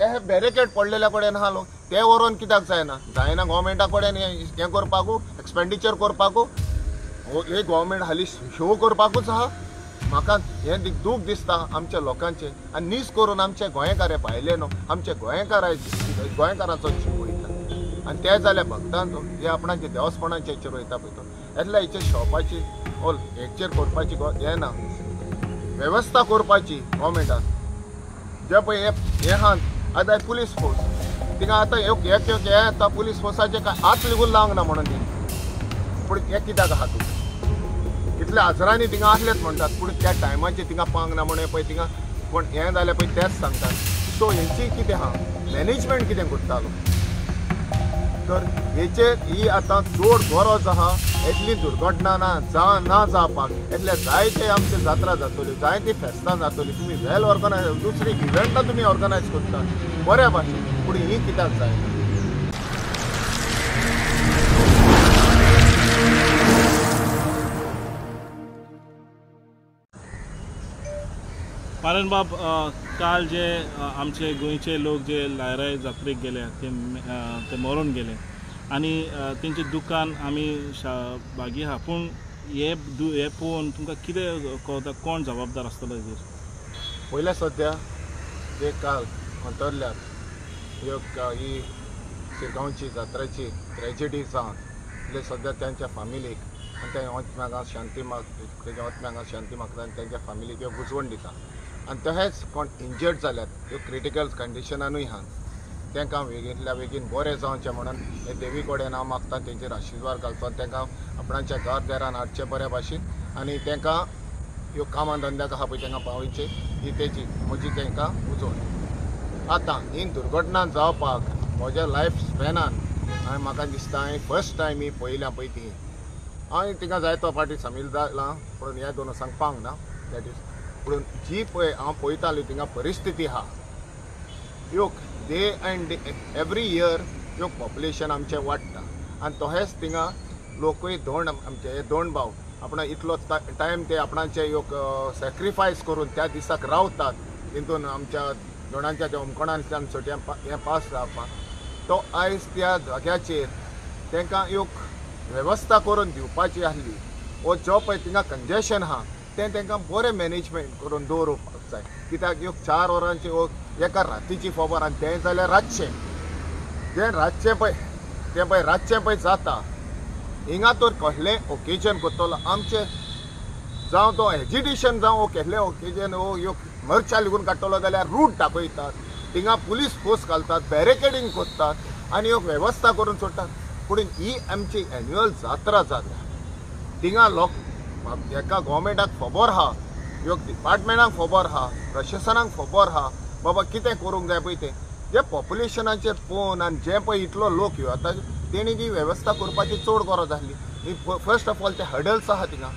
हे बॅरिकेड पडलेल्या कडेन आहा लोक ते व्हरून कित्याक जायना गव्हर्मेंटा कडेन हें करपाकू एक्सपेंडिचर करपाकू हे गव्हर्मेंट हालीं शो करपाकूच आहा। म्हाका हें दूख दिसता आमच्या लोकांचें आनी नीस करून आमचे गोंयकार भायले न्हू आमचे गोंयकाराचो जीव वयता आनी ते जाल्यार भक्तांचो हे आपणाचे देवस्थानाचे हेचेर वयता पळय तो येतल्या हेचेर शॉपाची हेचेर करपाची हें ना वेवस्था करपाची गव्हर्मेंटान जे पळय हे आहा आतां पुलीस फोर्स थिंगा आतां हे येता पुलीस फोर्साचे काय हात लेगून लावंक ना म्हणून ती पूण हे कित्याक आहा तूं कितल्या हजारांनी थिंगा आसलेच म्हणटात पूण त्या टायमाचेर थिंगा पावंक ना म्हणून पळय थिंगा कोण हें जाल्यार पळय तेच सांगतात सो हेंची कितें आहा मॅनेजमेंट कितें करतालो तर हेचेर ही आतां चड गरज आहा येतली दुर्घटना ना जावपाक येतले जायते आमचे जात्रा जातल्यो जायती फेस्तां जातलीं तुमी वेल ऑर्गनायज दुसरी इव्हेंटां तुमी ऑर्गनायज करतात बऱ्या भाशेन पूण ही कित्याक जायना पारण बाब काल जे आमचे गोंयचे लोक जे लायराय जात्रेक गेले ते मरून गेले आनी तेंचे दुकान आमी बागी आहा पूण हे पळोवन तुमकां कितें कळटा कोण जबाबदार आसतलो हेजेर पयल्या सद्या जे काल अंतरल्यात ही शिरगांवची जात्रेची ट्रेजेडी जावन એટલે सद्या त्यांच्या फॅमिलीक आनी त्या आत्म्याक शांती तेज्या आत्म्याक शांती मागता आनी त्यांच्या फॅमिलीक ह्यो बुजवण दिता आनी तशेंच कोण इंजर्ड जाल्यात ह्यो क्रिटिकल कंडिशनानूय आहात तांकां बेगींतल्या बेगीन बरें जावचें म्हणून हे देवी कडेन हांव मागता तेंचेर आशिर्वाद घालता तांकां आपणाच्या घरदारान हाडचें बऱ्या भाशेन आनी तांकां ह्यो कामां धंद्याक आहा पळय तांकां पावोवचें ही तेजी म्हजी तांकां उजवण आतां ही दुर्घटना जावपाक म्हज्या लायफ स्पॅनान म्हाका दिसता हांवें फर्स्ट टायम ही पळयल्या पळय ती हांवें तिका जायतो फावटी सामील जालां पूण हें दोन सांगपाक ना दॅट इज पूण जी पळय हांव पळयताली थिंगा परिस्थिती आहा ह्यो डे एंड एवरी इयर ह्यो पॉप्युलेशन आमचें वाडटा आनी तशेंच थिंगा लोकूय आमचे हे दोन भाव आपणा इतलो टायम ते आपणाचे ह्यो सॅक्रिफायस करून त्या दिसाक रावतात तितून आमच्या दोनांच्या त्या होमखणांतल्यान सट्या हें पास जावपाक तो आयज त्या जाग्याचेर तांकां ह्यो वेवस्था करून दिवपाची आसली वो जो पळय थिंगा कंजेशन आहा तें तांकां बरें मॅनेजमेंट करून दवरपाक जाय कित्याक ह्यो 4 वरांची एका रातीची खबर आनी तें जाल्यार रातचें रातचें पळय जाता हिंगा तर कसलें ओकेजन करतलो आमचें जावं तो एजिटेशन जावं कसलें ओकेजन ह्यो मर्चा लिगून काडटलो जाल्यार रूट दाखयतात थिंगा पुलीस फोर्स घालतात बॅरिकेडींग करतात आनी ह्यो वेवस्था करून सोडटात पूण ही आमची एन्युअल जात्रा जाता थिंगा एका गव्हर्मेंटाक खबर आहा ह्यो डिपार्टमेंटाक खबर आहा प्रशासनाक खबर आहा बाबा कितें करूंक जाय पळय तें जे पॉप्युलेशनाचेर पळोवन आनी जे पळय इतलो लोक ह्यो आतां तेणी ती वेवस्था करपाची चड गरज आसली फर्स्ट ऑफ ऑल ते हडल्स आहा थिंगा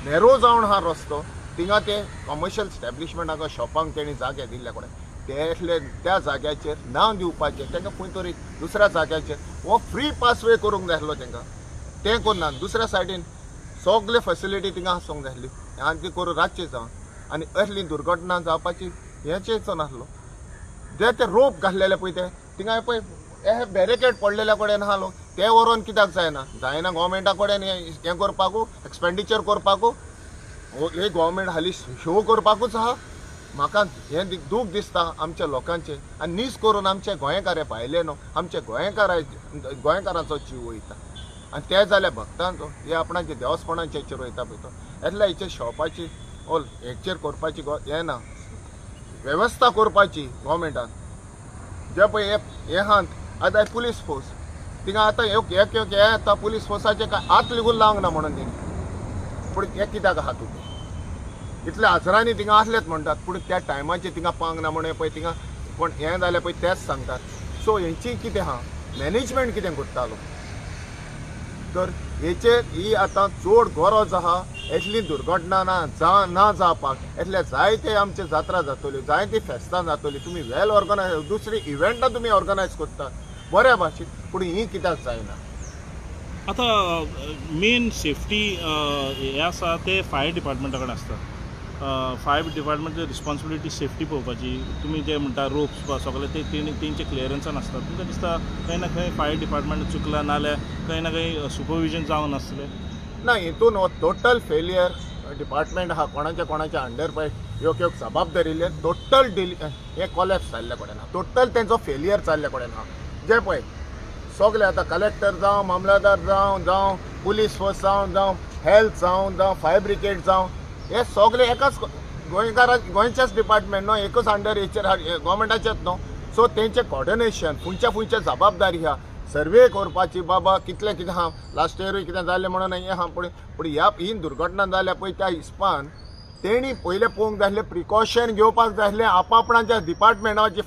नॅरो जावन आहा रस्तो थिंगा ते कमर्शियल एस्टॅब्लिशमेंटाक शॉपांक तेणी जागे दिल्ले कडेन ते त्या जाग्याचेर नांव दिवपाचें तांकां खंय तरी दुसऱ्या जाग्याचेर हो फ्री पासवे करूंक जाय आसलो तांकां तें करना दुसऱ्या सायडीन सगळे फेसिलिटी थिंगा आसूंक जाय आसली आनी ती करून रातची जावन आनी असली दुर्घटना जावपाची हेचेच नासलो जे ते रोप घातलेले पळय ते थिंगा पळय हे बॅरिकेड पडलेल्या कडेन आहा लोक ते व्हरून कित्याक जायना गव्हर्मेंटा कडेन हें करपाकू एक्सपेंडिचर करपाकू हे गव्हर्मेंट हालीं शो करपाकूच आहा म्हाका हें दूख दिसता आमच्या लोकांचें आनी नीस करून आमचे गोंयकार भायले न्हू आमचे गोंयकाराचो जीव वयता आनी ते जाल्यार भक्तांचो हे आपणाचे देवस्थानाचे हेचेर वयता पळय तो येतल्या हेचेर शॉपाची हेचेर करपाची हें ना वेवस्था करपाची गव्हर्मेंटान जे पळय हे आहा आतां पुलीस फोर्स थिंगा आतां हे येता पुलीस फोर्साचे काय हात लेगून लावंक ना म्हणून तेणी पूण हे कित्याक आहा तूं इतल्या हजारांनी थिंगा आसलेच म्हणटात पूण त्या टायमाचेर थिंगा पावंक ना म्हणून पळय थिंगा कोण हें जाल्यार पळय तेच सांगतात सो हेंची कितें आहा मॅनेजमेंट कितें करतालो तर हेचेर ही आतां चड गरज आहा येतली दुर्घटना ना जावपाक येतले जायते आमचे जात्रा जातल्यो जायती फेस्तां जातलीं तुमी वेल ऑर्गनायज दुसरी इव्हेंटां तुमी ऑर्गनायज करतात बऱ्या भाशेन पूण ही कित्याक जायना आतां मेन सेफ्टी हें आसा ते फायर डिपार्टमेंटा कडेन आसता फायर डिपार्टमेंटाची रिस्पॉन्सिबिलिटी सेफ्टी पळोवपाची. तुमी जे म्हणटा रोप्स सगळे ते तेंचे क्लियरन्सान आसता. तुमकां दिसता खंय ना खंय फायर डिपार्टमेंट चुकला नाल्यार खंय ना खंय सुपरविजन जावन नासलें? ना हितून हो टोटल फेलियर डिपार्टमेंट आहा कोणाच्या अंडर पळय ह्यो जबाबदारी टोटल हे कॉलेप्स जाल्ले कडेन आहा. टोटल तेंचो फेलियर जाल्ले कडेन आहा. जे पळय सगळे आतां कलेक्टर जावं मामलेदार जावं पुलीस फोर्स जावं हेल्थ जावं फायर ब्रिगेड जावं हे सगळे एकाच गोंयच्याच डिपार्टमेंट न्हू, एकूच अंडर हेचेर गव्हर्मेंटाचेच न्हू. सो तेंचें कॉर्डिनेशन खंयच्या जबाबदारी आहा सर्वे करपाची. बाबा कितलें कितें आहा लास्ट इयरूय कितें जालें म्हणून हें आहा पूण ह्या ही दुर्घटना जाल्या पळय त्या हिसपान तेणी पयलें पळोवंक जाय आसलें, प्रिकॉशन घेवपाक जाय आसलें. आपापणाच्या डिपार्टमेंटाची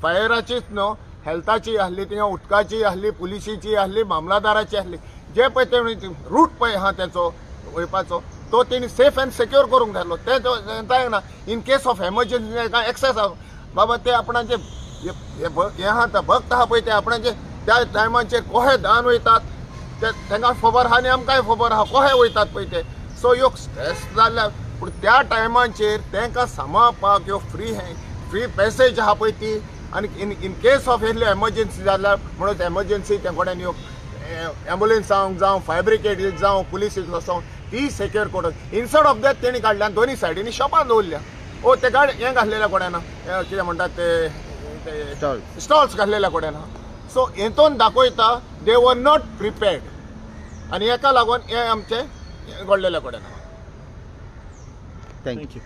फायराचीच न्हू, हेल्थाची आहली, थिंगा उदकाची आहली, पुलिसीची आहली, मामलादाराची आहली. जे पळय ते रूट पळय आहा तेचो वयपाचो तो तेणी सेफ एंड सेक्युअर करूंक जाय आसलो. ते जायना in case of emergency access आहा बाबा ते आपणाचे हे आहा भक्त आहा पळय ते आपणाचे त्या टायमाचेर कशे धांवन वयतात ते तांकां खबर आहा आनी आमकांय खबर आहा कशे वयतात पळय ते. सो ह्यो स्ट्रेस जाल्ल्या पूण त्या टायमाचेर तांकां सांबाळपाक ह्यो फ्री पॅसेज आहा पळय ती आनी इन केस ऑफ एसली एमर्जन्सी जाल्यार म्हणून एमर्जन्सी ते कडेन ह्यो एम्बुलन्स जावं फायर ब्रिगेड जावं पुलीस वचों ती सेक्युअर करून इन्स्टेड ऑफ दॅट तेणी काडल्यान दोनी सायडीनी शॉपां दवरल्या. ओ ते हें घातलेल्या कडेन कितें म्हणटात ते स्टॉल्स घातलेल्या कडेन आहा. सो हेतून दाखयता दे वर नॉट प्रिपेर्ड आनी हेका लागून हें आमचें घडलेल्या कडेन आहा. थँक्यू.